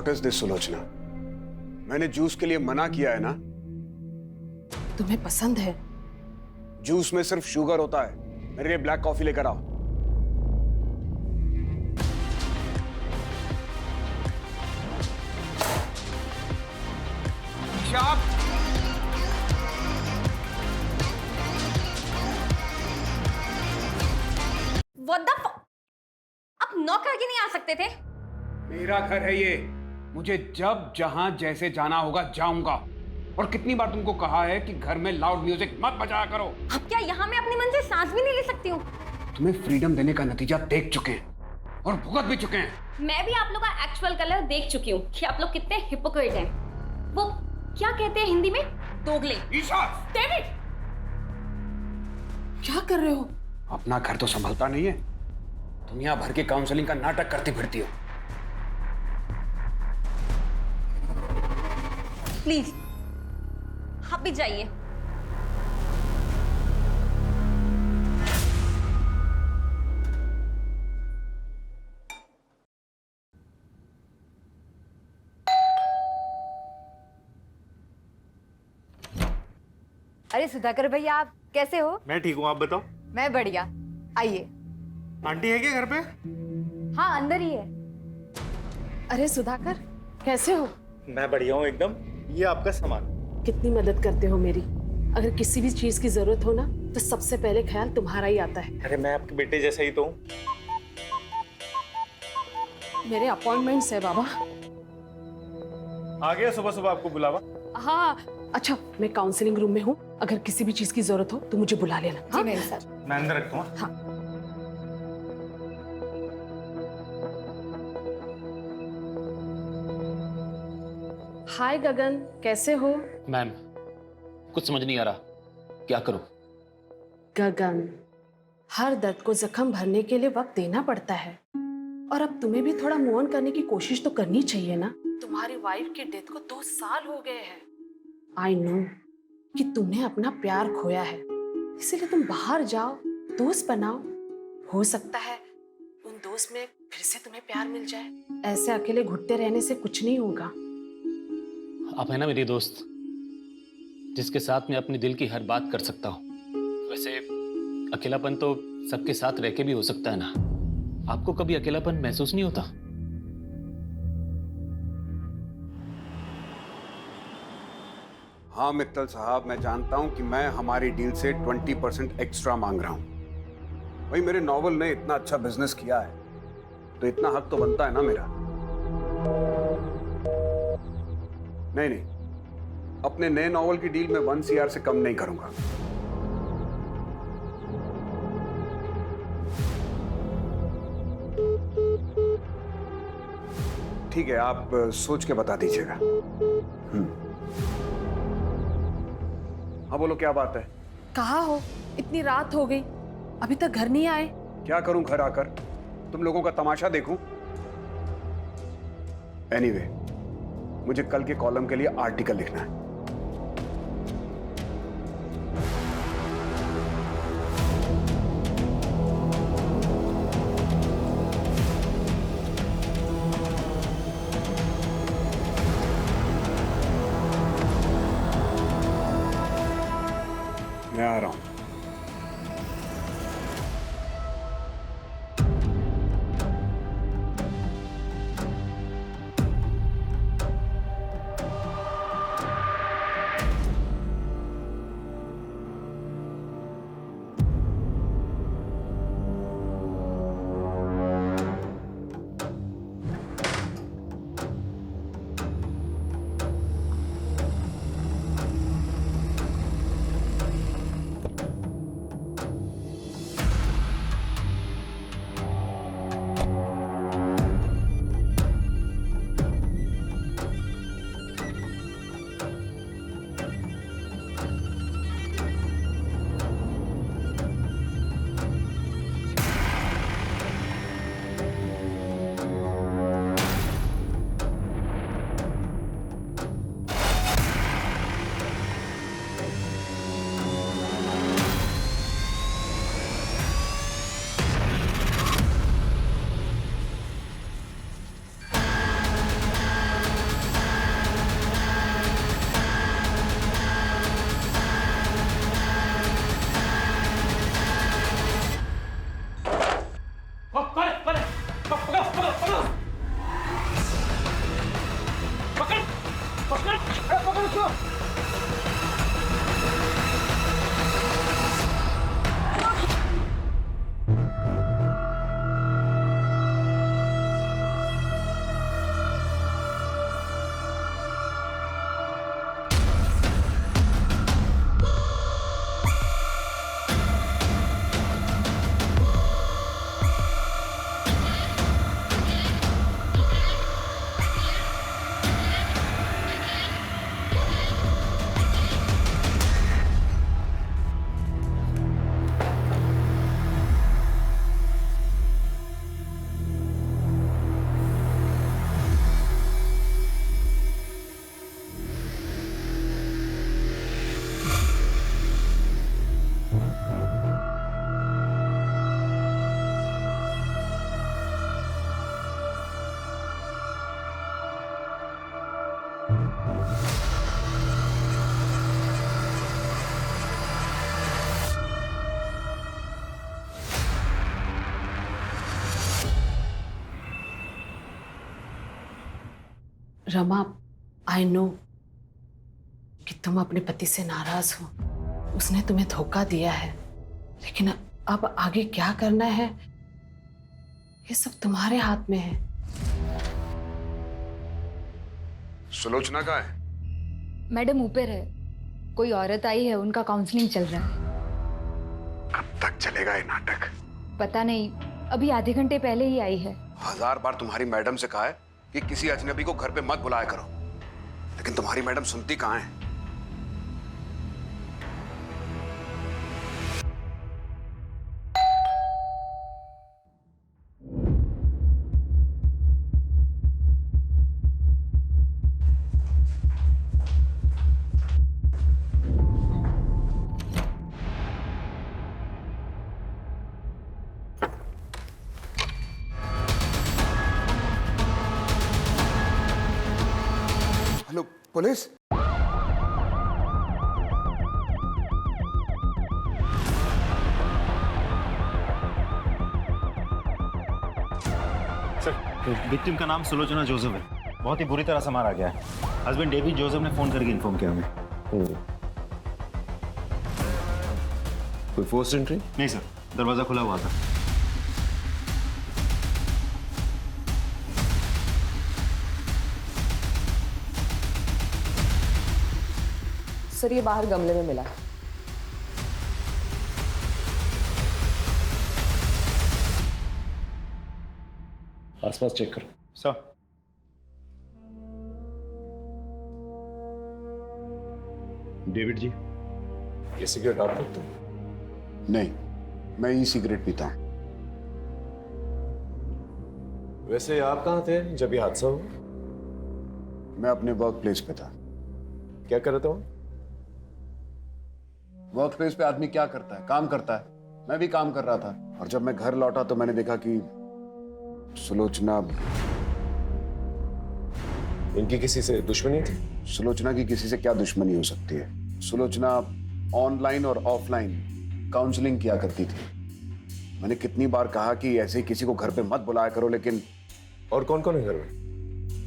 What is this Sulochana? मैंने juice के लिए मना किया है ना। तुम्हें पसंद है? जूस में सिर्फ शुगर होता है। मेरे लिए ब्लैक कॉफी लेकर आओ। What the f- आप नॉक करके नहीं आ सकते थे? मेरा घर है ये। मुझे जब जहां जैसे जाना होगा जाऊंगा। और कितनी बार तुमको कहा है कि घर में लाउड म्यूजिक मत बजाया करो। अब क्या यहाँ मैं अपने मन से सांस भी नहीं ले सकती हूँ? तुम्हें फ्रीडम देने का नतीजा देख चुके हैं और भुगत भी चुके हैं। मैं भी आप लोग का एक्चुअल कलर देख चुकी हूँ कि आप लोग कितने हिपोक्रेट हैं। वो क्या कहते हैं हिंदी में? दोगले। ईशा! डेविड! क्या कर रहे हो? अपना घर तो संभलता नहीं है, दुनिया भर के काउंसलिंग का नाटक करती फिरती हो। प्लीज आप भी जाइए। अरे सुधाकर भैया, आप कैसे हो? मैं ठीक हूँ, आप बताओ। मैं बढ़िया। आइए। आंटी है क्या घर पे? हाँ, अंदर ही है। अरे सुधाकर, कैसे हो? मैं बढ़िया हूँ एकदम। ये आपका सामान। कितनी मदद करते हो मेरी। अगर किसी भी चीज की जरूरत हो ना, तो सबसे पहले ख्याल तुम्हारा ही आता है। अरे मैं आपके बेटे जैसा ही तो हूँ। मेरे अपॉइंटमेंट्स है बाबा। आ गया सुबह सुबह आपको बुलावा। हाँ, अच्छा मैं काउंसलिंग रूम में हूँ। अगर किसी भी चीज की जरूरत हो तो मुझे बुला लेना। जी मेरे साथ। मैं अंदर रखता हूँ। हाँ। हाय गगन, कैसे हो? मैम, कुछ समझ नहीं आ रहा, क्या करूं? गगन, हर दर्द को जख्म भरने के लिए वक्त देना पड़ता है। और अब तुम्हें भी थोड़ा मूव ऑन करने की कोशिश तो करनी चाहिए ना। तुम्हारी वाइफ की डेथ को 2 साल हो गए हैं। आई नो कि तुमने अपना प्यार खोया है, इसीलिए तुम बाहर जाओ, दोस्त बनाओ। हो सकता है उन दोस्त में फिर से तुम्हें प्यार मिल जाए। ऐसे अकेले घुटते रहने से कुछ नहीं होगा। आप है ना मेरी दोस्त, जिसके साथ मैं अपने दिल की हर बात कर सकता हूँ। वैसे अकेलापन तो सबके साथ रह के भी हो सकता है ना। आपको कभी अकेलापन महसूस नहीं होता? हाँ मित्तल साहब, मैं जानता हूं कि मैं हमारी डील से 20% एक्स्ट्रा मांग रहा हूं। भाई मेरे नॉवल ने इतना अच्छा बिजनेस किया है तो इतना हक तो बनता है ना मेरा। नहीं नहीं, अपने नए नॉवल की डील में 1 CR से कम नहीं करूंगा। ठीक है, आप सोच के बता दीजिएगा। हाँ बोलो, क्या बात है? कहाँ हो? इतनी रात हो गई, अभी तक घर नहीं आए। क्या करूं घर आकर? तुम लोगों का तमाशा देखूं? एनीवे, मुझे कल के कॉलम के लिए आर्टिकल लिखना है। मैं आ रहा हूं। रमा, आई नो कि तुम अपने पति से नाराज हो, उसने तुम्हें धोखा दिया है, लेकिन अब आगे क्या करना है ये सब तुम्हारे हाथ में है। सुलोचना कहाँ है? मैडम ऊपर है, कोई औरत आई है, उनका काउंसलिंग चल रहा है। कब तक चलेगा ये नाटक? पता नहीं, अभी आधे घंटे पहले ही आई है। 1000 बार तुम्हारी मैडम से कहा है कि किसी अजनबी को घर पे मत बुलाया करो, लेकिन तुम्हारी मैडम सुनती कहाँ है? Hello police? सर, विक्टिम का नाम सुलोचना जोसेफ है। बहुत ही बुरी तरह से मारा गया है। हस्बैंड डेविड जोसेफ ने फोन करके इन्फॉर्म किया हमें। कोई फोर्स एंट्री? नहीं सर, दरवाजा खुला हुआ था। सर ये बाहर गमले में मिला। आसपास चेक करो। सर, डेविड जी, ये सिगरेट आप रखते हो? नहीं, मैं ई सिगरेट पीता हूं। वैसे आप कहाँ थे जब ये हादसा हुआ? मैं अपने वर्क प्लेस पे था। क्या कर रहे थे? वर्क प्लेस पे आदमी क्या करता है? काम करता है। मैं भी काम कर रहा था, और जब मैं घर लौटा तो मैंने देखा कि सुलोचना इनकी किसी से दुश्मनी थी? सुलोचना की किसी से क्या दुश्मनी हो सकती है? सुलोचना ऑनलाइन और ऑफलाइन काउंसलिंग किया करती थी। मैंने कितनी बार कहा कि ऐसे ही किसी को घर पे मत बुलाया करो, लेकिन और कौन कौन है घर में?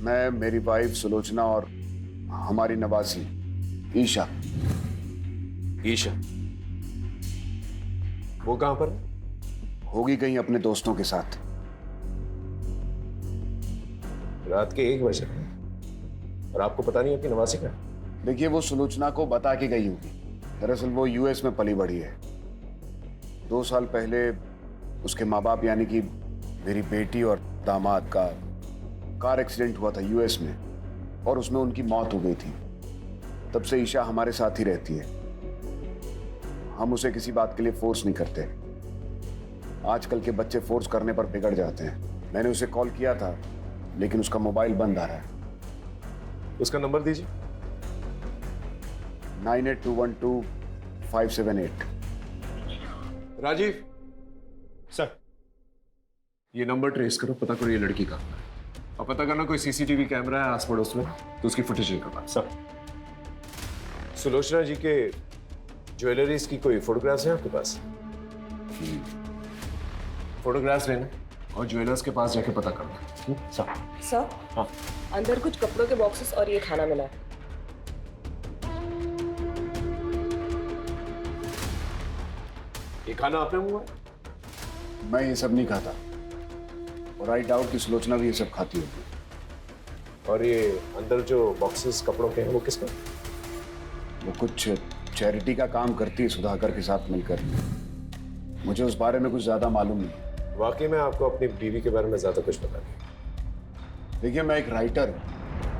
मैं, मेरी वाइफ सुलोचना और हमारी नवासी ईशा। ईशा? वो कहां पर है? होगी कहीं अपने दोस्तों के साथ। रात के 1 बजे और आपको पता नहीं आपकी नवासी का? देखिए, वो सुलोचना को बता के गई होगी। दरअसल वो यूएस में पली बढ़ी है। 2 साल पहले उसके माँ बाप यानी कि मेरी बेटी और दामाद का कार एक्सीडेंट हुआ था यूएस में, और उसमें उनकी मौत हो गई थी। तब से ईशा हमारे साथ ही रहती है। हम उसे किसी बात के लिए फोर्स नहीं करते। आजकल के बच्चे फोर्स करने पर बिगड़ जाते हैं। मैंने उसे कॉल किया था, लेकिन उसका मोबाइल बंद आ रहा है। उसका नंबर दीजिए। 98212578। राजीव, सर, ये नंबर ट्रेस करो, पता करो ये लड़की कहाँ है, और पता करना कोई सीसीटीवी कैमरा है आस पड़ोस में तो उसकी फुटेज निकालना। सर। सुलोचना जी के ज्वेलरीज की कोई फोटोग्राफ्स हैं आपके पास? फोटोग्राफ्स लेना और ज्वेलर्स के पास जाके पता करना। सर। सर, हाँ। अंदर कुछ कपड़ों के बॉक्सेस और ये खाना मिला है। ये खाना आपने मंगवाया? मैं ये सब नहीं खाता, और आई डाउट कि सुलोचना भी ये सब खाती होगी। और ये अंदर जो बॉक्सेस कपड़ों के हैं वो किसका? वो कुछ चैरिटी का काम करती है सुधाकर के साथ मिलकर। मुझे उस बारे में कुछ ज्यादा मालूम नहीं। वाकई में आपको अपनी बीवी के बारे में ज्यादा कुछ पता नहीं? देखिए, मैं एक राइटर हूँ।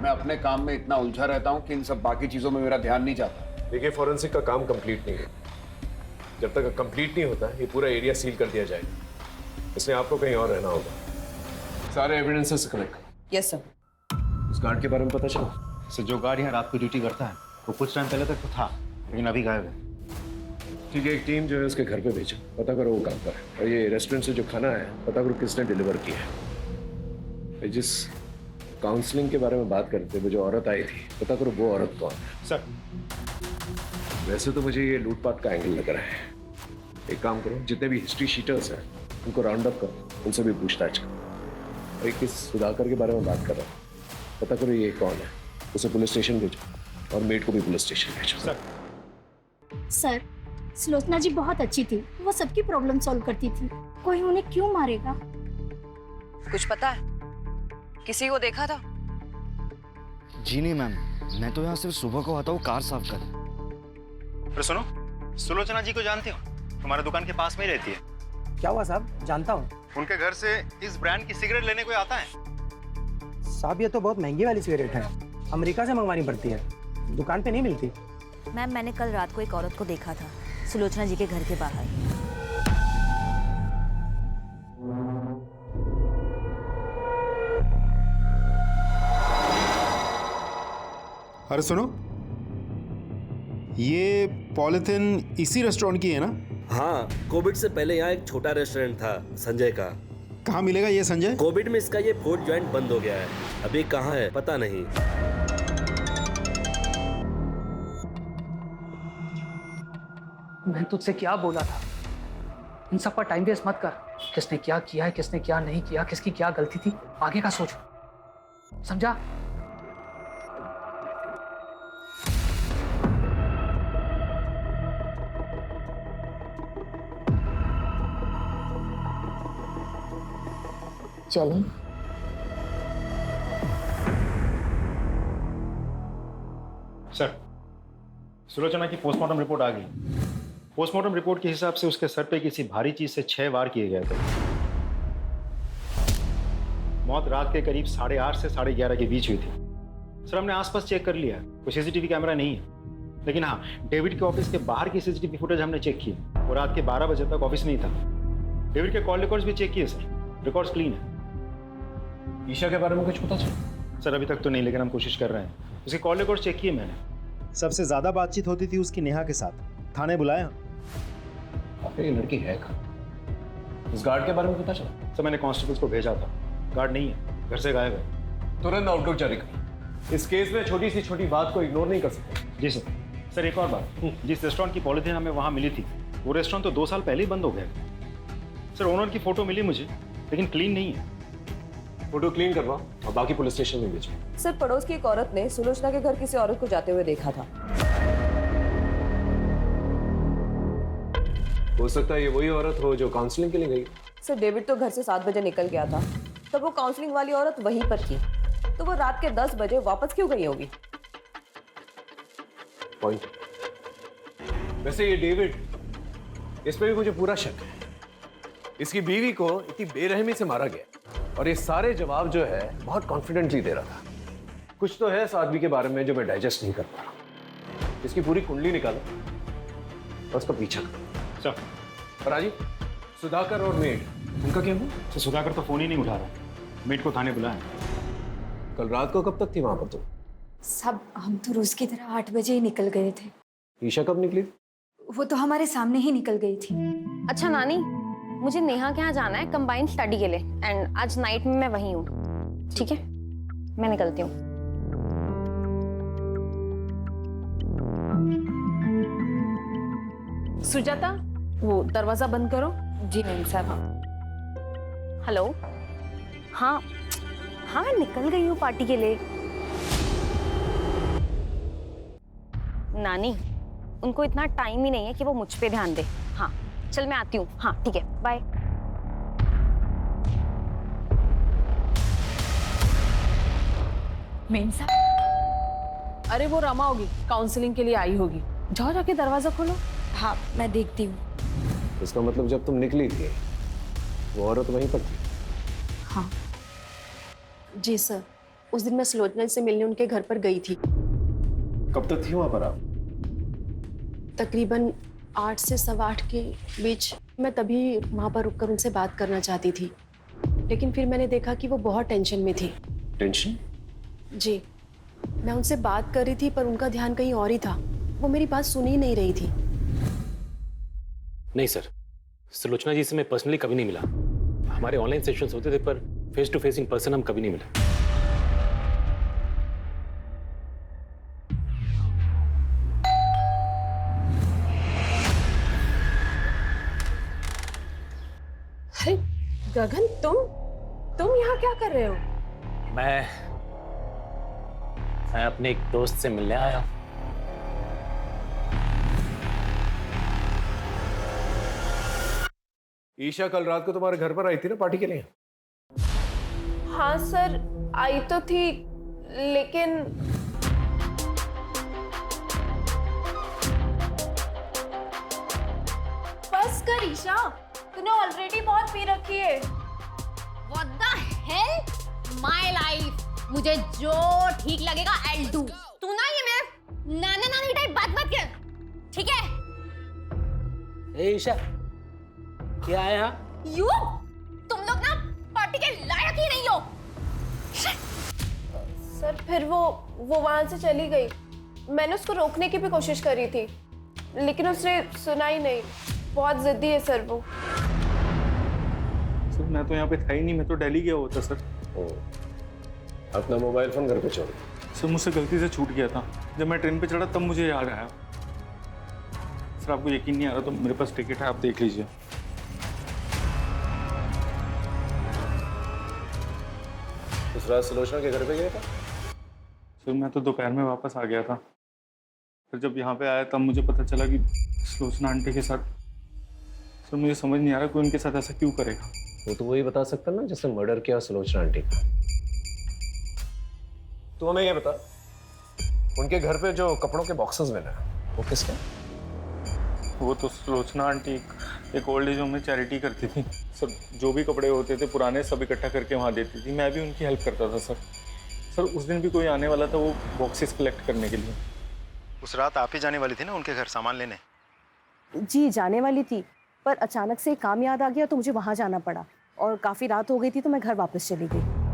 मैं अपने काम में इतना उलझा रहता हूँ कि इन सब बाकी चीजों में मेरा ध्यान नहीं जाता। देखिए, फॉरेंसिक का काम कंप्लीट नहीं है। जब तक कंप्लीट नहीं होता ये पूरा एरिया सील कर दिया जाएगा, इसलिए आपको कहीं और रहना होगा। सारे एविडेंसेस कलेक्ट करो। Yes sir. उस गार्ड के बारे में पता चला? सर, जो गार्ड यहाँ रात को ड्यूटी करता है वो कुछ टाइम पहले तक तो था, लेकिन अभी गायब है। ठीक है, एक टीम जो है उसके घर पे भेजो, पता करो वो कहाँ पर है। और ये रेस्टोरेंट से जो खाना है पता करो किसने डिलीवर किया है। जिस काउंसलिंग के बारे में बात करते वो जो औरत आई थी, पता करो वो औरत कौन है। सर। वैसे तो मुझे ये लूटपाट का एंगल लग रहा है। एक काम करो, जितने भी हिस्ट्री शीटर्स हैं उनको राउंड अप करो, उनसे भी पूछताछ करो। और एक किस सुधाकर के बारे में बात कर रहा हूँ, पता करो ये कौन है, उसे पुलिस स्टेशन भेजो और मेड को भी पुलिस स्टेशन भेजो। सर, सुलोचना जी बहुत अच्छी थी, वो सबकी प्रॉब्लम सॉल्व करती थी, कोई उन्हें क्यों मारेगा? कुछ पता है? किसी को देखा था? जी नहीं मैम, मैं तो यहाँ सिर्फ सुबह को आता हूँ कार साफ कर। अरे सुनो, सुलोचना जी को जानती हो? तुम्हारे दुकान के पास में ही रहती है। क्या हुआ साहब? जानता हूँ। उनके घर से इस ब्रांड की सिगरेट लेने कोई आता है? साहब ये तो बहुत महंगी वाली सिगरेट है, अमेरिका से मंगवानी पड़ती है, दुकान पे नहीं मिलती। मैम मैंने कल रात को एक औरत को देखा था सुलोचना जी के घर के बाहर। अरे सुनो, ये पॉलिथिन इसी रेस्टोरेंट की है ना? हाँ, कोविड से पहले यहाँ एक छोटा रेस्टोरेंट था संजय का। कहाँ मिलेगा ये संजय? कोविड में इसका ये फूड जॉइंट बंद हो गया है, अभी कहाँ है पता नहीं। मैं तुझसे क्या बोला था, इन सब पर टाइम वेस्ट मत कर। किसने क्या किया है, किसने क्या नहीं किया, किसकी क्या गलती थी, आगे का सोच, समझा? चलो। सर, सुलोचना की पोस्टमार्टम रिपोर्ट आ गई। पोस्टमार्टम रिपोर्ट के हिसाब से उसके सर पे किसी भारी चीज से 6 वार किए गए थे। मौत रात के करीब 8:30 से 11:30 के बीच हुई थी। सर, हमने आसपास चेक कर लिया, कोई सीसीटीवी कैमरा नहीं है, लेकिन हाँ, डेविड के ऑफिस के बाहर की सीसीटीवी फुटेज हमने चेक की। वो रात के 12 बजे तक ऑफिस नहीं था। डेविड के कॉल रिकॉर्ड्स भी चेक किए सर, रिकॉर्ड्स क्लीन है। ईशा के बारे में कुछ पता चला? सर, अभी तक तो नहीं, लेकिन हम कोशिश कर रहे हैं। उसके कॉल रिकॉर्ड चेक किए मैंने। सबसे ज्यादा बातचीत होती थी उसकी नेहा के साथ। थाने बुलाया? आखिर ये लड़की है कहाँ? इस गार्ड के बारे में पता चला? सर, मैंने कांस्टेबल्स को भेजा था, गार्ड नहीं है, घर से गायब है। तुरंत आउटलुक जारी कर। इस केस में छोटी सी छोटी बात को इग्नोर नहीं कर सकते। जी सर। सर, एक और बात, जिस रेस्टोरेंट की पॉलिथीन हमें वहाँ मिली थी, वो रेस्टोरेंट तो 2 साल पहले ही बंद हो गया। सर, ओनर की फोटो मिली मुझे, लेकिन क्लीन नहीं है। फोटो क्लीन करवाओ और बाकी पुलिस स्टेशन में भेजो। सर, पड़ोस की एक औरत ने सुलोचना के घर किसी औरत को जाते हुए देखा था। हो सकता है ये वही औरत हो जो काउंसलिंग के लिए गई। सर, डेविड तो घर से 7 बजे निकल गया था, तब वो काउंसलिंग वाली औरत वहीं पर थी, तो वो रात के 10 बजे वापस क्यों गई होगी? पॉइंट। वैसे ये डेविड, इस पे भी मुझे पूरा शक है। इसकी बीवी को इतनी बेरहमी से मारा गया और ये सारे जवाब जो है बहुत कॉन्फिडेंटली दे रहा था। कुछ तो है इस आदमी के बारे में जो मैं डाइजेस्ट नहीं कर पा रहा। इसकी पूरी कुंडली निकालो और उसका पीछा करो। सर, राजी, सुधाकर और मेड, उनका क्या हुआ? सर, सुधाकर तो फोन ही नहीं उठा रहा, मेड को थाने बुलाया। कल रात को कब तक थी वहां पर तुम? सब हम तो रोज की तरह 8 बजे ही निकल गए थे। ईशा कब निकली? वो तो हमारे सामने ही निकल गई थी। अच्छा नानी, मुझे नेहा के यहाँ जाना है कंबाइंड स्टडी के लिए, एंड आज नाइट में मैं वहीं हूँ, ठीक है? मैं निकलती हूँ। सुजाता, वो दरवाजा बंद करो। जी मैम साहब। हेलो, हाँ हाँ, मैं निकल गई हूँ पार्टी के लिए। नानी, उनको इतना टाइम ही नहीं है कि वो मुझ पे ध्यान दे। हाँ चल, मैं आती हूँ। हाँ ठीक है, बाय। मेम साहब, अरे वो रमा होगी, काउंसलिंग के लिए आई होगी। जाओ जाके दरवाजा खोलो। हाँ मैं देखती हूँ। इसका मतलब जब तुम निकली थी वो औरत वहीं पर थी? हाँ जी सर, उस दिन मैं सुलोचना से मिलने उनके घर पर गई थी। कब तक थी वहां पर आप? तकरीबन 8 से 8:15 के बीच। मैं तभी वहाँ पर रुककर उनसे बात करना चाहती थी, लेकिन फिर मैंने देखा कि वो बहुत टेंशन में थी। टेंशन? जी, मैं उनसे बात कर रही थी पर उनका ध्यान कहीं और ही था। वो मेरी बात सुन ही नहीं रही थी। नहीं सर, सुलोचना जी से मैं पर्सनली कभी नहीं मिला। हमारे ऑनलाइन सेशंस होते थे, पर face to face in person हम कभी नहीं मिले। अरे गगन, तुम यहाँ क्या कर रहे हो? मैं अपने एक दोस्त से मिलने आया हूँ। ईशा कल रात को तुम्हारे घर पर आई थी ना पार्टी के लिए? हाँ सर, आई तो थी, लेकिन बस कर ईशा, तूने ऑलरेडी बहुत पी रखी है। What the hell? My life. मुझे जो ठीक लगेगा I'll do. तू ना ये मेरे नाना नानी टाइप बात मत कर, ठीक है? ए ईशा, क्या है यहाँ? You? तुम लोग ना पार्टी के लायक ही नहीं हो। सर फिर वो वहां से चली गई। मैंने उसको रोकने की भी कोशिश करी थी, लेकिन उसने सुना ही नहीं। बहुत जिद्दी है सर वो। सर मैं तो यहाँ पे था ही नहीं, मैं तो दिल्ली गया हुआ था सर। अपना मोबाइल फोन घर पे छोड़। सर मुझसे गलती से छूट गया था, जब मैं ट्रेन पे चढ़ा तब मुझे याद आया। सर आपको यकीन नहीं आ रहा तो मेरे पास टिकट है, आप देख लीजिए। उस रात सुलोचना के घर पे गया था? सर मैं तो दोपहर में वापस आ गया था, फिर जब यहाँ पे आया तब मुझे पता चला कि सुलोचना आंटी के साथ। सर मुझे समझ नहीं आ रहा कोई उनके साथ ऐसा क्यों करेगा। वो तो वही बता सकता ना जिसने मर्डर किया सुलोचना आंटी का। तो हमें ये बता, उनके घर पे जो कपड़ों के बॉक्सेस मिले वो किसके? वो तो सुलोचना आंटी एक ओल्ड एज होम में चैरिटी करती थी सर। जो भी कपड़े होते थे पुराने सब इकट्ठा करके वहाँ देती थी, मैं भी उनकी हेल्प करता था सर। सर उस दिन भी कोई आने वाला था वो बॉक्सेस कलेक्ट करने के लिए। उस रात आप ही जाने वाली थी ना उनके घर सामान लेने? जी जाने वाली थी, पर अचानक से काम याद आ गया तो मुझे वहां जाना पड़ा, और काफी रात हो गई थी तो मैं घर वापस चली गई।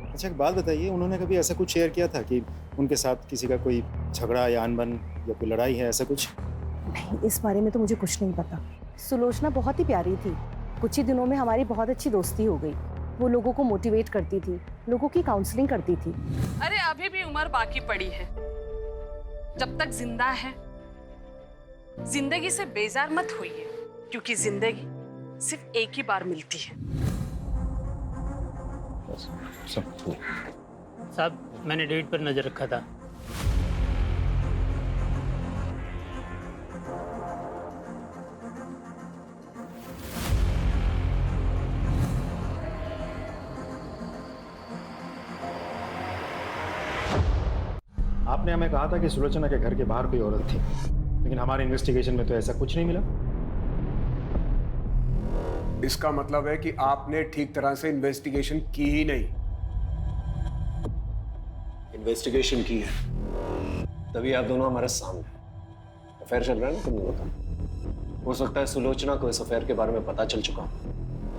अच्छा एक बात बताइए, उन्होंने कभी ऐसा कुछ शेयर किया था कि उनके साथ किसी का कोई झगड़ा या अनबन या कोई लड़ाई है, ऐसा कुछ? नहीं, इस बारे में तो मुझे कुछ नहीं पता। सुलोचना बहुत ही प्यारी थी, कुछ ही दिनों में हमारी बहुत अच्छी दोस्ती हो गई। वो लोगों को मोटिवेट करती थी, लोगों की काउंसलिंग करती थी। अरे अभी भी उम्र बाकी पड़ी है, जब तक जिंदा है जिंदगी से बेजार मत होइए, क्योंकि जिंदगी सिर्फ एक ही बार मिलती है। साहब मैंने डेट पर नजर रखा था। आपने हमें कहा था कि सुलोचना के घर के बाहर कोई औरत थी, लेकिन हमारे इन्वेस्टिगेशन में तो ऐसा कुछ नहीं मिला। इसका मतलब है कि आपने ठीक तरह से इन्वेस्टिगेशन की ही नहीं। इन्वेस्टिगेशन की है, तभी आप दोनों हमारे सामने। अफेयर चल रहा है ना तुम लोगों का। हो सकता है सुलोचना को इस अफेयर के बारे में पता चल चुका,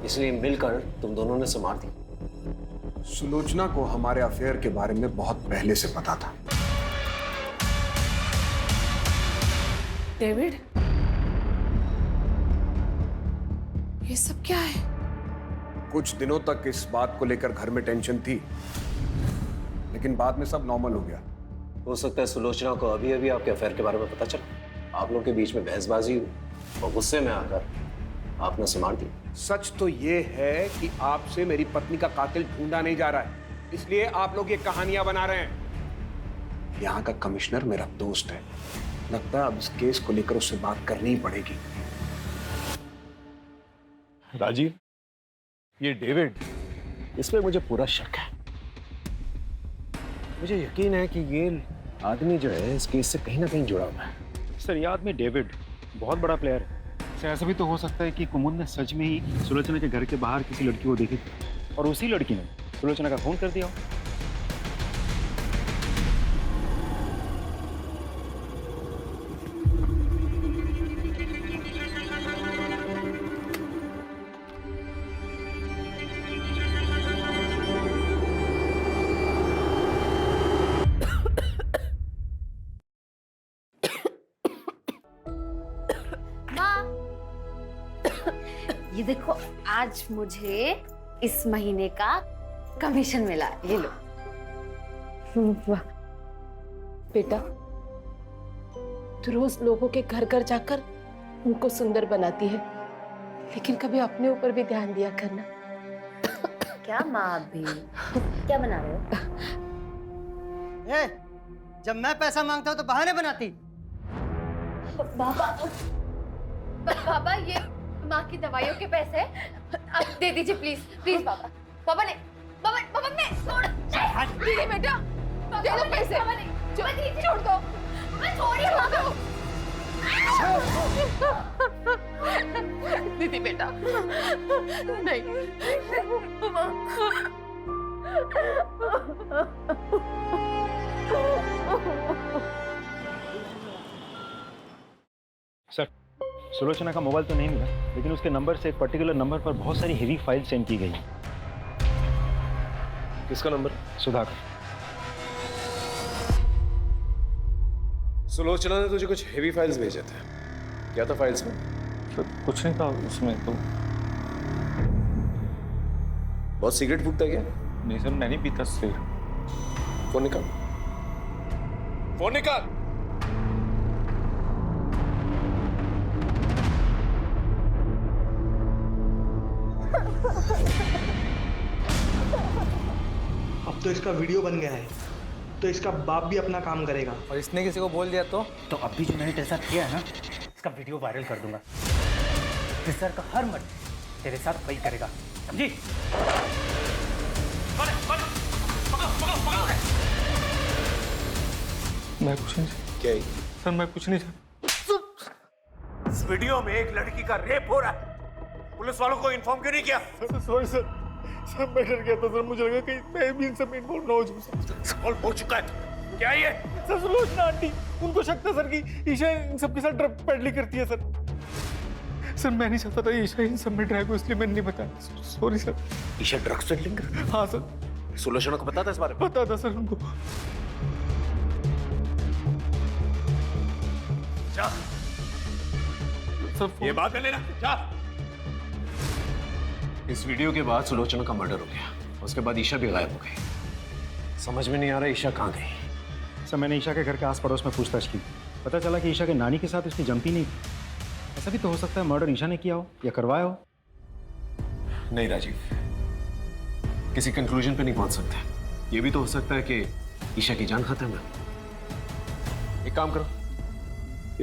इसलिए मिलकर तुम दोनों ने उसे मार दी। सुलोचना को हमारे अफेयर के बारे में बहुत पहले से पता था। डेविड, ये सब क्या है? कुछ दिनों तक इस बात को लेकर घर में टेंशन थी, लेकिन बाद में सब नॉर्मल हो गया। हो सकता है सुलोचना को अभी अभी आपके अफेयर के बारे में पता चला, आप लोगों के बीच में बहसबाजी हुई और गुस्से में आकर आपने उसे मार दी। सच तो ये है कि आपसे मेरी पत्नी का कातिल ढूंढा नहीं जा रहा है, इसलिए आप लोग ये कहानियां बना रहे हैं। यहाँ का कमिश्नर मेरा दोस्त है, लगता है अब इस केस को लेकर उससे बात करनी ही पड़ेगी। राजीव, ये डेविड, इसमें मुझे पूरा शक है। मुझे यकीन है कि ये आदमी जो है इस केस से कहीं ना कहीं जुड़ा हुआ है। सर ये आदमी डेविड बहुत बड़ा प्लेयर है। सर ऐसा भी तो हो सकता है कि कुमुद ने सच में ही सुलोचना के घर के बाहर किसी लड़की को देखी थी और उसी लड़की ने सुलोचना का खून कर दिया हो। ये देखो, आज मुझे इस महीने का कमीशन मिला, ये लो। वाह बेटा, तू रोज लोगों के घर घर जाकर उनको सुंदर बनाती है, लेकिन कभी अपने ऊपर भी ध्यान दिया करना। क्या माँ, अभी क्या बना रहे हो? जब मैं पैसा मांगता हूँ तो बहाने बनाती। बाबा ये माँ की दवाइयों के पैसे अब दे दीजिए प्लीज प्लीज बाबा। बाबा ने बाबा ने दीदी बेटा दे दो पैसे। छोड़ दो छोड़िए दीदी बेटा नहीं। सर, सुलोचना का मोबाइल तो नहीं मिला, लेकिन उसके नंबर से एक पर्टिकुलर नंबर पर बहुत सारी हेवी फाइल सेंड की गई। किसका नंबर? सुधाकर। सुलोचना ने तुझे कुछ हेवी फाइल्स भेजे थे, क्या था फाइल्स में? सर कुछ नहीं था उसमें तो। बहुत सिगरेट फूकता है क्या? नहीं सर, मैं नहीं पीता सिर। फोन निकाल, फोन निकाल। अब तो इसका वीडियो बन गया है, तो इसका बाप भी अपना काम करेगा। और इसने किसी को बोल दिया तो अब भी जो मैंने तेरे साथ किया है ना, इसका वीडियो वायरल कर दूंगा। सर का हर मर्द तेरे साथ वही करेगा, समझी? मैं कुछ नहीं। क्या सर मैं कुछ नहीं। इस वीडियो में एक लड़की का रेप हो रहा है, पुलिस वालों को इन्फॉर्म क्यों नहीं किया? सॉरी सर, सब मैं डर गया था सर, मुझे लगा कहीं मैं भी इन सब में इन्वॉल्व ना हो जाऊं। सॉल्व हो चुका है क्या ये? सर सुलोचना आंटी, उनको शक था सर कि ईशा इन सबके साथ ड्रग पेडलिंग करती है सर। सर मैं नहीं चाहता था ईशा इन सब में ड्रैग हो, इसलिए मैंने नहीं बताया। Sorry sir. Isha drugs peddling करती है? हाँ सर। सुलोचना को पता था इस बारे में? पता था सर उनको। जा सर ये बात कर लेना, जा। इस वीडियो के बाद सुलोचना का मर्डर हो गया, उसके बाद ईशा भी गायब हो गई। समझ में नहीं आ रहा ईशा कहाँ गई। सर, मैंने ईशा के घर के आस पड़ोस में पूछताछ की, पता चला कि ईशा के नानी के साथ उसकी जमती नहीं थी। ऐसा भी तो हो सकता है मर्डर ईशा ने किया हो या करवाया हो। नहीं राजीव, किसी कंक्लूजन पे नहीं पहुंच सकते। ये भी तो हो सकता है कि ईशा की जान खत्म है। एक काम करो,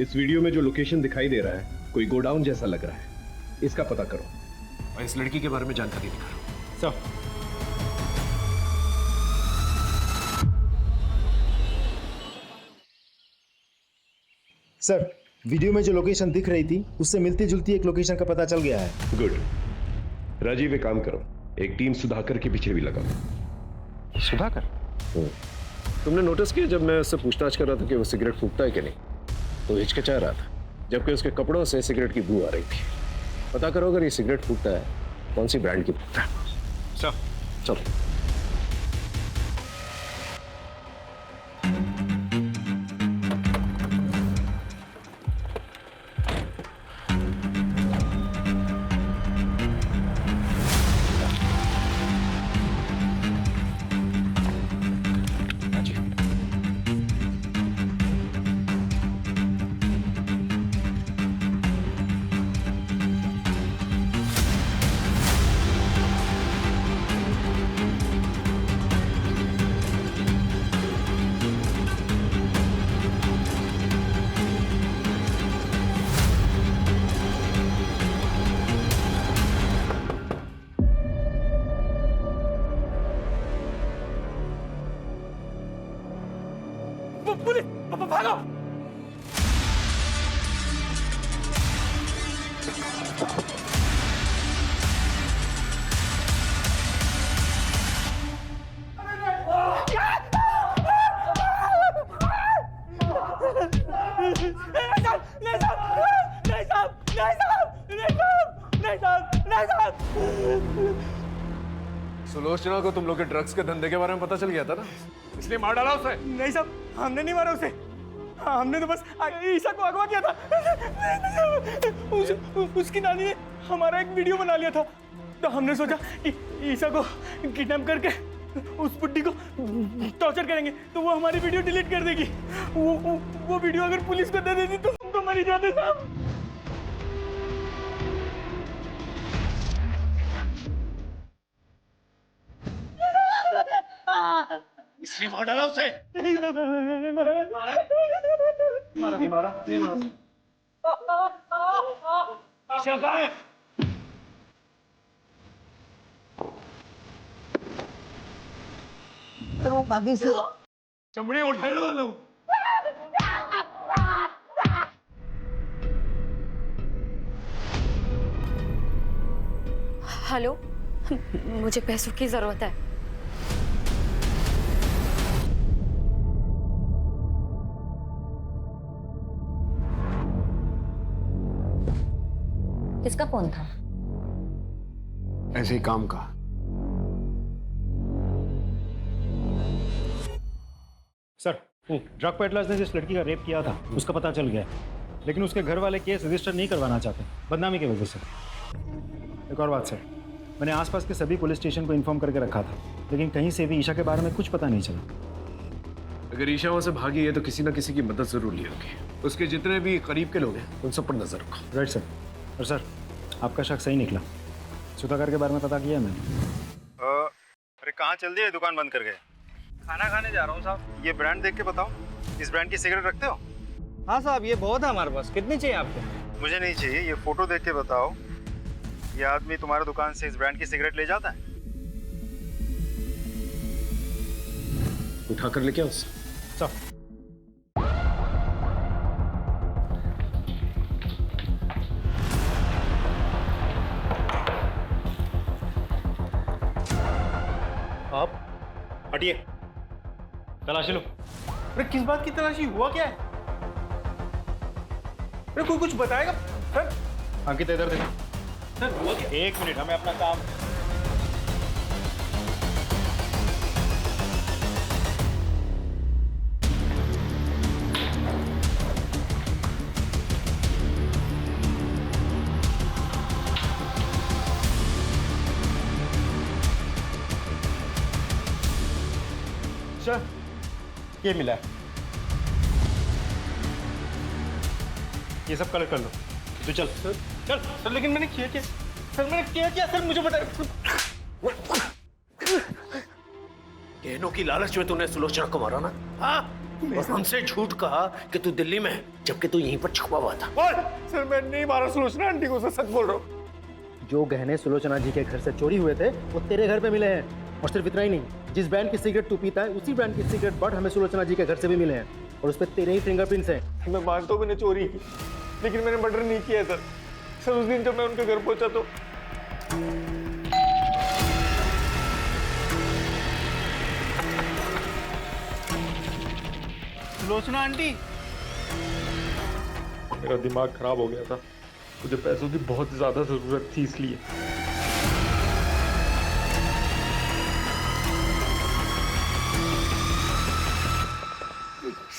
इस वीडियो में जो लोकेशन दिखाई दे रहा है कोई गोडाउन जैसा लग रहा है, इसका पता करो और इस लड़की के बारे में जानकारी निकालो। सर, सर वीडियो में जो लोकेशन दिख रही थी उससे मिलती जुलती एक लोकेशन का पता चल गया है। गुड। राजीव एक काम करो, एक टीम सुधाकर के पीछे भी लगाओ। सुधाकर? तुमने नोटिस किया जब मैं उससे पूछताछ कर रहा था कि वो सिगरेट फूकता है कि नहीं, तो हिचकिचा रहा था, जबकि उसके कपड़ों से सिगरेट की बू आ रही थी। पता करो अगर ये सिगरेट फूकता है कौन सी ब्रांड की फूकता है। चलो चलो। भागो। सुलोचना को तुम लोग के ड्रग्स के धंधे के बारे में पता चल गया था ना, इसलिए मार डाला उसे? नहीं साहब, हमने नहीं मारा उसे, हमने तो बस ईशा को अगवा किया था। उसकी नानी ने हमारा एक वीडियो बना लिया था, तो हमने सोचा कि ईशा को किडनैप करके उस बुड्ढी को टॉर्चर करेंगे तो वो हमारी वीडियो डिलीट कर देगी। वो वीडियो अगर पुलिस को दे देती तो हम तो मर ही जाते साहब। इसलिए मार डाला उसे। चमड़े उठा लो। हेलो, मुझे पैसों की जरूरत है। किसका फोन था? ऐसे ही काम का। सर, ड्रग पेडलर्स ने जिस लड़की का रेप किया था उसका पता चल गया, लेकिन उसके घर वाले केस रजिस्टर नहीं करवाना चाहते, बदनामी की वजह से। एक और बात सर, मैंने आसपास के सभी पुलिस स्टेशन को इन्फॉर्म करके रखा था, लेकिन कहीं से भी ईशा के बारे में कुछ पता नहीं चला। अगर ईशा वहां से भागी है तो किसी ना किसी की मदद जरूर ली होगी। उसके जितने भी करीब के लोग हैं उन सब पर नजर रखो। Right sir. और सर, आपका शक सही निकला। सुधाकर के बारे में पता किया मैंने। अरे कहाँ चल दिए, दुकान बंद कर गए? खाना खाने जा रहा हूँ साहब। ये ब्रांड देख के बताओ, इस ब्रांड की सिगरेट रखते हो? हाँ साहब, ये बहुत है हमारे पास। कितनी चाहिए आपको? मुझे नहीं चाहिए, ये फोटो देख के बताओ, ये आदमी तुम्हारे दुकान से इस ब्रांड की सिगरेट ले जाता है? उठा कर लेके आओ उससे। आप हटिए, तलाशी लो। अरे किस बात की तलाशी, हुआ क्या है? अरे कोई कुछ बताएगा सर? अंकित इधर देखो। सर हुआ क्या? एक मिनट, हमें अपना काम। सर ये मिला है। ये सब कलेक्ट कर लो। तू चल चल सर, लेकिन मैंने किया क्या? सर मैंने किया क्या? सर मुझे बताए। गहनों की लालच में तूने सुलोचना को मारा ना? हाँ, और हमसे झूठ कहा कि तू दिल्ली में है, जबकि तू यहीं पर छुपा हुआ था। सर मैं नहीं मारा सुलोचना आंटी को, सच बोल रहा हूँ। जो गहने सुलोचना जी के घर से चोरी हुए थे वो तेरे घर पे मिले हैं। और सिर्फ इतना ही नहीं, जिस ब्रांड की सिगरेट तू पीता है उसी ब्रांड की सिगरेट बट हमें सुलोचना जी के घर से भी मिले हैं, और उस पर तेरे ही फिंगरप्रिंट्स हैं। मैं मानता हूँ मैंने चोरी की, लेकिन मैंने मर्डर नहीं किया है सर। सर उस दिन जब मैं उनके घर पहुंचा तो सुलोचना आंटी, मेरा दिमाग खराब हो गया था। मुझे पैसों की बहुत ज्यादा जरूरत थी, इसलिए।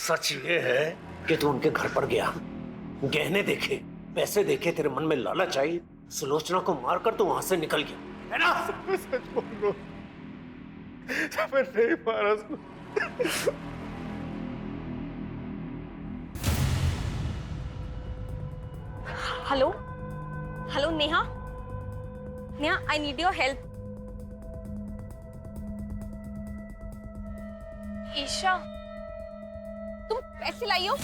सच ये है कि तू उनके घर पर गया, गहने देखे, पैसे देखे, तेरे मन में लालच आई, सुलोचना को मारकर तू वहां से निकल गया, है ना? सच बोल रहा हूं, मैं नहीं मारा। Hello hello Neha, Neha I need your help. Isha, तुम पैसे लाई हो?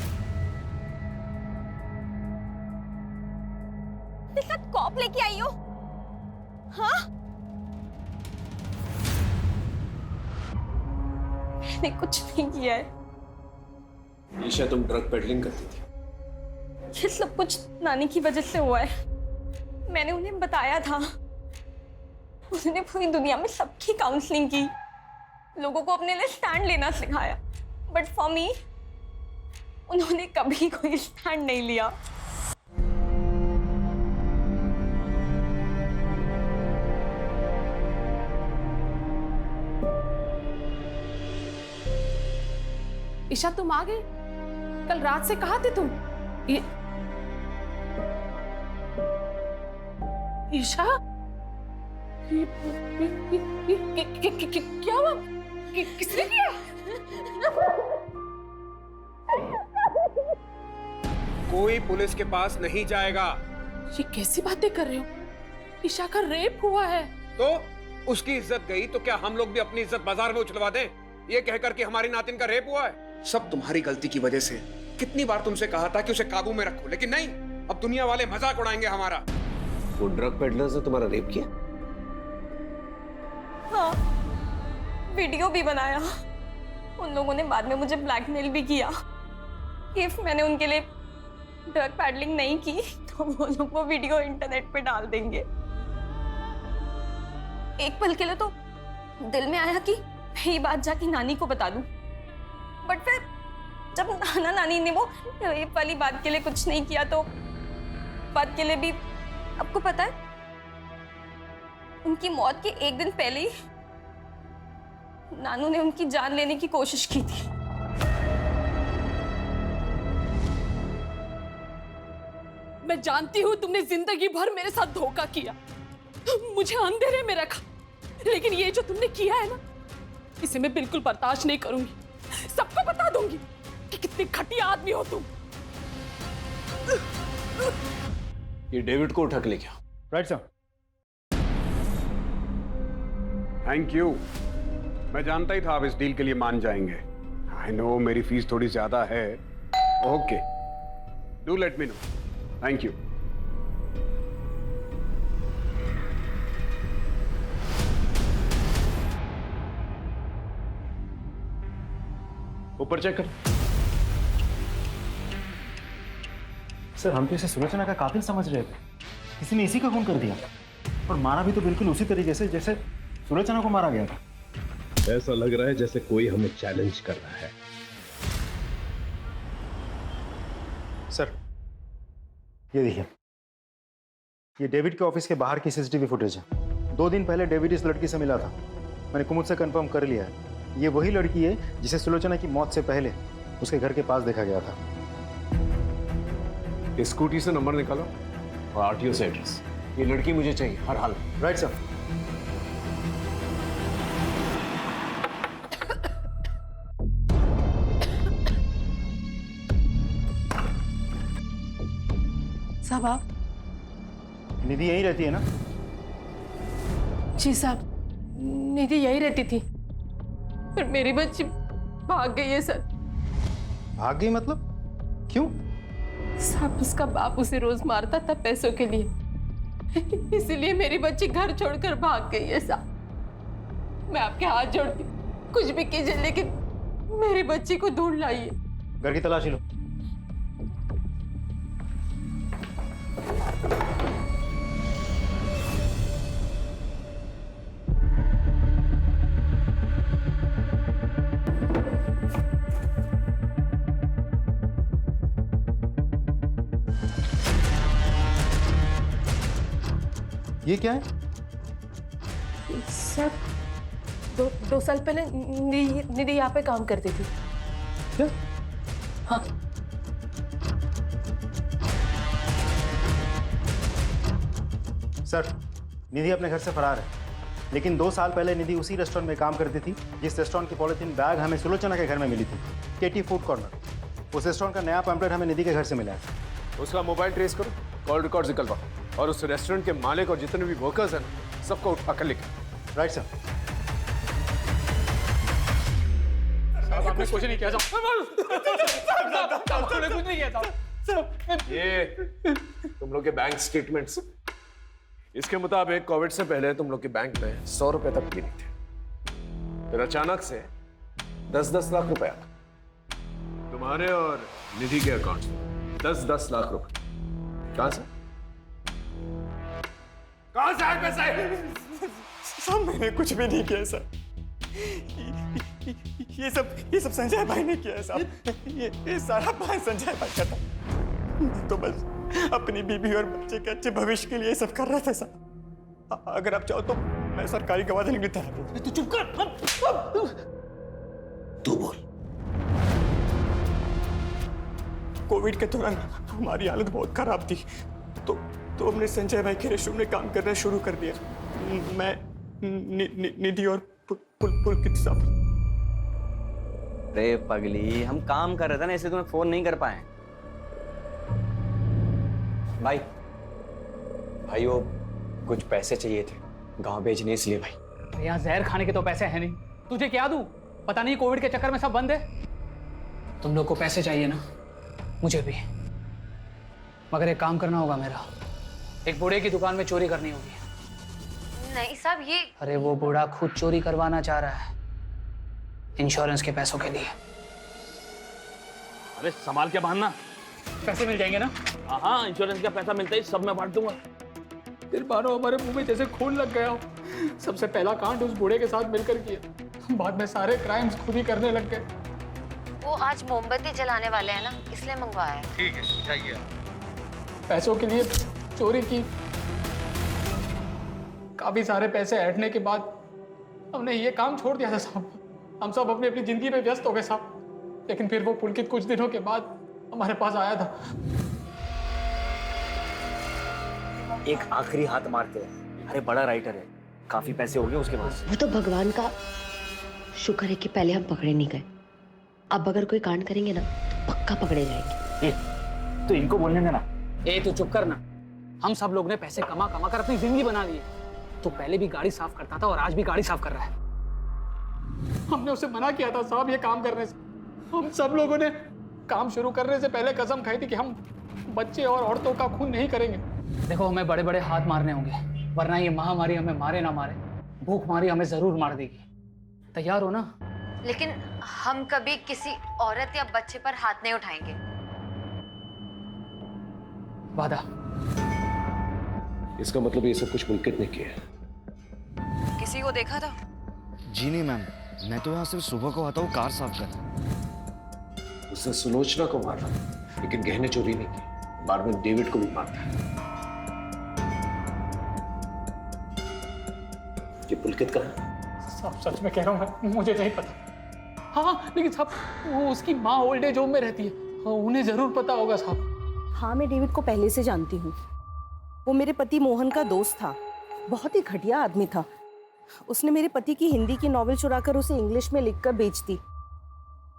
तेरे साथ कॉप लेके आई हो? हाँ? मैंने कुछ नहीं किया है। ईशा, तुम ड्रग पेडलिंग करती थी। ये सब कुछ नानी की वजह से हुआ है। मैंने उन्हें बताया था, उन्होंने पूरी दुनिया में सबकी काउंसलिंग की, लोगों को अपने लिए स्टैंड लेना सिखाया, बट फॉर मी उन्होंने कभी कोई स्टैंड नहीं लिया। ईशा तुम आ गए? कल रात से कहाँ थे तुम? ईशा, क्या हुआ? किसने किया? कोई पुलिस के पास नहीं जाएगा। ये कैसी बातें कर रहे हो? ईशा का रेप हुआ है। तो उसकी इज्जत गई तो क्या हम लोग भी अपनी इज्जत बाजार में उछलवा दें? ये कहकर कि हमारी नातिन का रेप हुआ है? सब तुम्हारी गलती की वजह से। कितनी बार तुमसे कहा था कि उसे काबू में रखो, लेकिन नहीं, अब दुनिया वाले मजाक उड़ाएंगे हमारा। वो ड्रग पेडलर्स ने तुम्हारा रेप किया? हाँ, वीडियो भी बनाया। उन लोगों ने बाद में मुझे ब्लैकमेल भी किया। इफ मैंने उनके लिए ड्रग पैडलिंग नहीं की तो वो लोग वो वीडियो इंटरनेट पे डाल देंगे। एक पल के लिए तो दिल में आया कि ये बात जाके नानी को बता दूं, बट फिर जब नाना नानी ने वो रेप वाली बात के लिए कुछ नहीं किया तो बात के लिए भी, आपको पता है उनकी मौत के एक दिन पहले ही नानू ने उनकी जान लेने की कोशिश की थी। मैं जानती हूँ तुमने जिंदगी भर मेरे साथ धोखा किया, मुझे अंधेरे में रखा, लेकिन ये जो तुमने किया है ना, इसे मैं बिल्कुल बर्दाश्त नहीं करूंगी। सबको बता दूंगी कि कितने घटिया आदमी हो तुम। ये डेविड को उठा के लेके आओ। Right sir. Thank you. मैं जानता ही था आप इस डील के लिए मान जाएंगे। आई नो मेरी फीस थोड़ी ज्यादा है। Okay, do let me know. Thank you. ऊपर चेक कर। सर हम तो इसे सुलोचना का कातिल समझ रहे थे, किसी ने इसी का खून कर दिया, और मारा भी तो बिल्कुल उसी तरीके से जैसे सुलोचना को मारा गया था। ऐसा लग रहा है जैसे कोई हमें चैलेंज कर रहा है। सर ये देखिए, ये डेविड के ऑफिस के बाहर की सीसीटीवी फुटेज है। 2 दिन पहले डेविड इस लड़की से मिला था। मैंने कुमुद से कंफर्म कर लिया है, ये वही लड़की है जिसे सुलोचना की मौत से पहले उसके घर के पास देखा गया था। स्कूटी से नंबर निकालो और आरटीओ से एड्रेस। ये लड़की मुझे चाहिए हर हाल में। Right sir. साहब आप? निधि यहीं रहती है ना? जी साहब, निधि यहीं रहती थी, पर मेरी बच्ची भाग गई है सर। भाग गई मतलब? क्यों? साहब उसका बाप उसे रोज मारता था पैसों के लिए, इसीलिए मेरी बच्ची घर छोड़कर भाग गई है साहब। मैं आपके हाथ जोड़ती हूँ, कुछ भी कीजिए लेकिन मेरी बच्ची को ढूंढ लाइए। घर की तलाशी लो। ये क्या है? सर दो साल पहले निधि यहाँ पे काम करती थी। क्या? हाँ। सर निधि अपने घर से फरार है, लेकिन 2 साल पहले निधि उसी रेस्टोरेंट में काम करती थी जिस रेस्टोरेंट की पॉलिथीन बैग हमें सुलोचना के घर में मिली थी, केटी फूड कॉर्नर। उस रेस्टोरेंट का नया पैम्पलेट हमें निधि के घर से मिला है। उसका मोबाइल ट्रेस करो, कॉल रिकॉर्ड निकलवाओ और उस रेस्टोरेंट के मालिक और जितने भी वर्कर्स हैं सबको उठा कर लेके। Right sir. आपने कुछ नहीं किया आपने कुछ नहीं किया। ये तुम लोग के बैंक स्टेटमेंट्स, इसके मुताबिक कोविड से पहले तुम लोग के बैंक में 100 रुपए तक भी नहीं थे। फिर अचानक से 10-10 लाख रुपए तुम्हारे और निधि के अकाउंट में 10-10 लाख रुपए। कहां से आए पैसे? सब मैंने कुछ भी नहीं किया सर। ये सब संजय भाई ने किया है साहब। ये सारा प्लान संजय भाई का था। मैं तो बस अपनी बीबी और बच्चे के अच्छे भविष्य के लिए ये सब कर रहा था साहब। अगर आप चाहो तो मैं सरकारी गवाह देने के लिए तैयार हूं। तू चुप कर। तू बोल। कोविड के दौरान हमारी हालत बहुत खराब थी, तो हमने संजय भाई के रेस्टोरेंट में काम करना शुरू कर दिया। मैं निधि और पुलकित साहब। अरे पगली, हम काम कर रहे थे ना, इसलिए तुम्हें फोन नहीं कर पाए। भाई वो कुछ पैसे चाहिए थे गांव भेजने, इसलिए भाई। यहाँ जहर खाने के तो पैसे हैं नहीं, तुझे क्या दूं? पता नहीं कोविड के चक्कर में सब बंद है। तुम लोग को पैसे चाहिए ना, मुझे भी, मगर एक काम करना होगा मेरा। एक बूढ़े की दुकान में चोरी करनी होगी। नहीं साहब, ये अरे वो बूढ़ा खुद चोरी करवाना चाह रहा है इंश्योरेंस के पैसों के लिए। अरे संभाल के बांधना। पैसे मिल जाएंगे ना? हाँ, इंश्योरेंस का पैसा मिलता ही सब मैं बांट दूंगा। फिर मानो हमारे मुंह में जैसे खून लग गया हो। सबसे पहला कांड उस बूढ़े के साथ मिलकर किया, बाद में सारे क्राइम्स खुद ही करने लग गए। वो आज मोमबत्ती जलाने वाले हैं ना, इसलिए मंगवाया है। ठीक है, चाहिए। पैसों के लिए चोरी की। काफी सारे पैसे ऐंठने के बाद हमने ये काम छोड़ दिया था साहब। हम सब अपनी अपनी जिंदगी में व्यस्त हो गए साहब। लेकिन फिर वो पुलकित कुछ दिनों के बाद हमारे पास आया था। एक आखिरी हाथ मारते हैं। अरे बड़ा राइटर है, काफी पैसे हो गए उसके पास। वो तो भगवान का शुक्र है कि पहले हम पकड़े नहीं गए। अब अगर कोई कांड करेंगे ना तो पक्का पकड़े जाएंगे। तो इनको बोलने देना। ए तू चुप करना। हम सब लोग ने पैसे कमा कमा कर अपनी जिंदगी बना ली है। तो पहले भी गाड़ी साफ करता था और आज भी गाड़ी साफ कर रहा है। हमने उसे मना किया था साहब ये काम करने से। हम सब लोगों ने काम शुरू करने से पहले कसम खाई थी कि हम बच्चे और औरतों का खून नहीं करेंगे। देखो हमें बड़े बड़े हाथ मारने होंगे, वरना ये महामारी हमें मारे ना मारे, भूखमारी हमें जरूर मार देगी। तैयार हो ना? लेकिन हम कभी किसी औरत या बच्चे पर हाथ नहीं उठाएंगे। वादा। इसका मतलब ये सब कुछ पुलकित ने किया है। किसी को देखा था? जी नहीं मैम, मैं तो यहाँ सिर्फ सुबह को आता हूँ कार साफ कर। उसने सुलोचना को मारा, लेकिन गहने चोरी नहीं की। बाद में डेविड को भी मारा। ये पुलकित का है? साहब सच में कह रहा हूँ, मुझे नहीं पता। हाँ लेकिन साहब वो उसकी माँ ओल्ड एज होम में रहती है, हाँ, उन्हें जरूर पता होगा साहब। हाँ मैं डेविड को पहले से जानती हूँ। वो मेरे पति मोहन का दोस्त था, बहुत ही घटिया आदमी था। उसने मेरे पति की हिंदी की नॉवेल चुराकर उसे इंग्लिश में लिखकर बेच दी।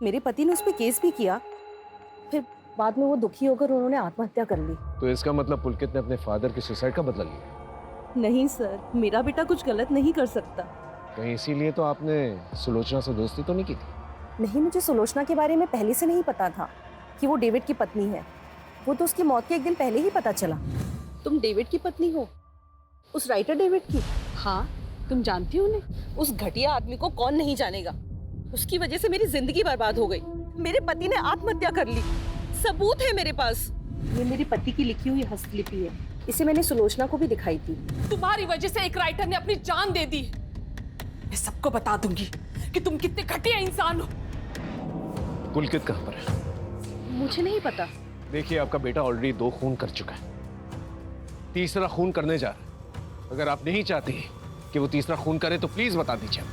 मेरे पति ने उस पर केस भी किया, फिर बाद में वो दुखी होकर उन्होंने आत्महत्या कर ली। तो इसका मतलब पुलकित ने अपने फादर की सुसाइड का बदला लिया? नहीं सर, मेरा बेटा कुछ गलत नहीं कर सकता। कहीं इसीलिए तो आपने सुलोचना से दोस्ती तो नहीं की थी? नहीं, मुझे सुलोचना के बारे में पहले से नहीं पता था कि वो डेविड की पत्नी है। वो तो उसकी मौत के एक दिन पहले ही पता चला। तुम डेविड की पत्नी हो? उस राइटर डेविड की? हाँ, तुम जानती हो उन्हें? उस घटिया आदमी को कौन नहीं जानेगा। उसकी वजह से मेरी जिंदगी बर्बाद हो गई। मेरे पति ने आत्महत्या कर ली, सबूत है मेरे पास। ये मेरे पति की लिखी हुई हस्तलिपि है, इसे मैंने सुलोचना को भी दिखाई थी। तुम्हारी वजह से एक राइटर ने अपनी जान दे दी। मैं सबको बता दूंगी कि तुम कितने घटिया इंसान हो। पुलकित कहाँ पर है? मुझे नहीं पता। देखिए आपका बेटा ऑलरेडी 2 खून कर चुका है, तीसरा खून करने जा रहा है। अगर आप नहीं चाहती कि वो तीसरा खून करे तो प्लीज बता दीजिए।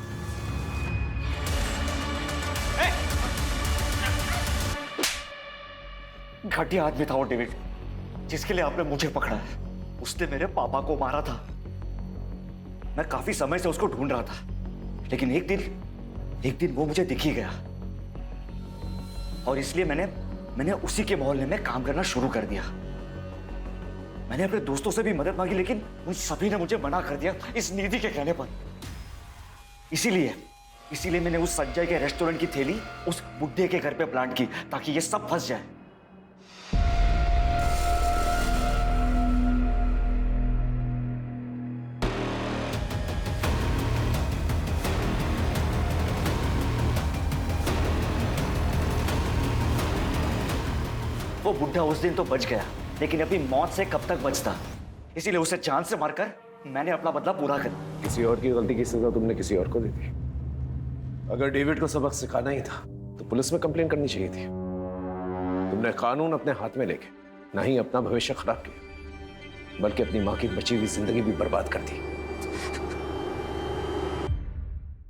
घटिया आदमी था वो डेविड, जिसके लिए आपने मुझे पकड़ा है। उसने मेरे पापा को मारा था। मैं काफी समय से उसको ढूंढ रहा था, लेकिन एक दिन वो मुझे दिख ही गया और इसलिए मैंने उसी के मोहल्ले में काम करना शुरू कर दिया। मैंने अपने दोस्तों से भी मदद मांगी, लेकिन उन सभी ने मुझे मना कर दिया इस निधि के कहने पर। इसीलिए मैंने उस संजय के रेस्टोरेंट की थैली उस बुड्ढे के घर पे प्लांट की, ताकि ये सब फंस जाए। वो बुढ़ा उस दिन तो बच गया, लेकिन अपनी मौत से कब तक बचता। इसीलिए उसे जान से मारकर मैंने अपना बदला पूरा कर दिया। किसी और की गलती की सजा तुमने किसी और को दे दी। अगर डेविड को सबक सिखाना ही था तो पुलिस में कंप्लेन करनी चाहिए थी। तुमने कानून अपने हाथ में लेके ना ही अपना भविष्य खराब किया, बल्कि अपनी माँ की बची हुई जिंदगी भी बर्बाद कर दी।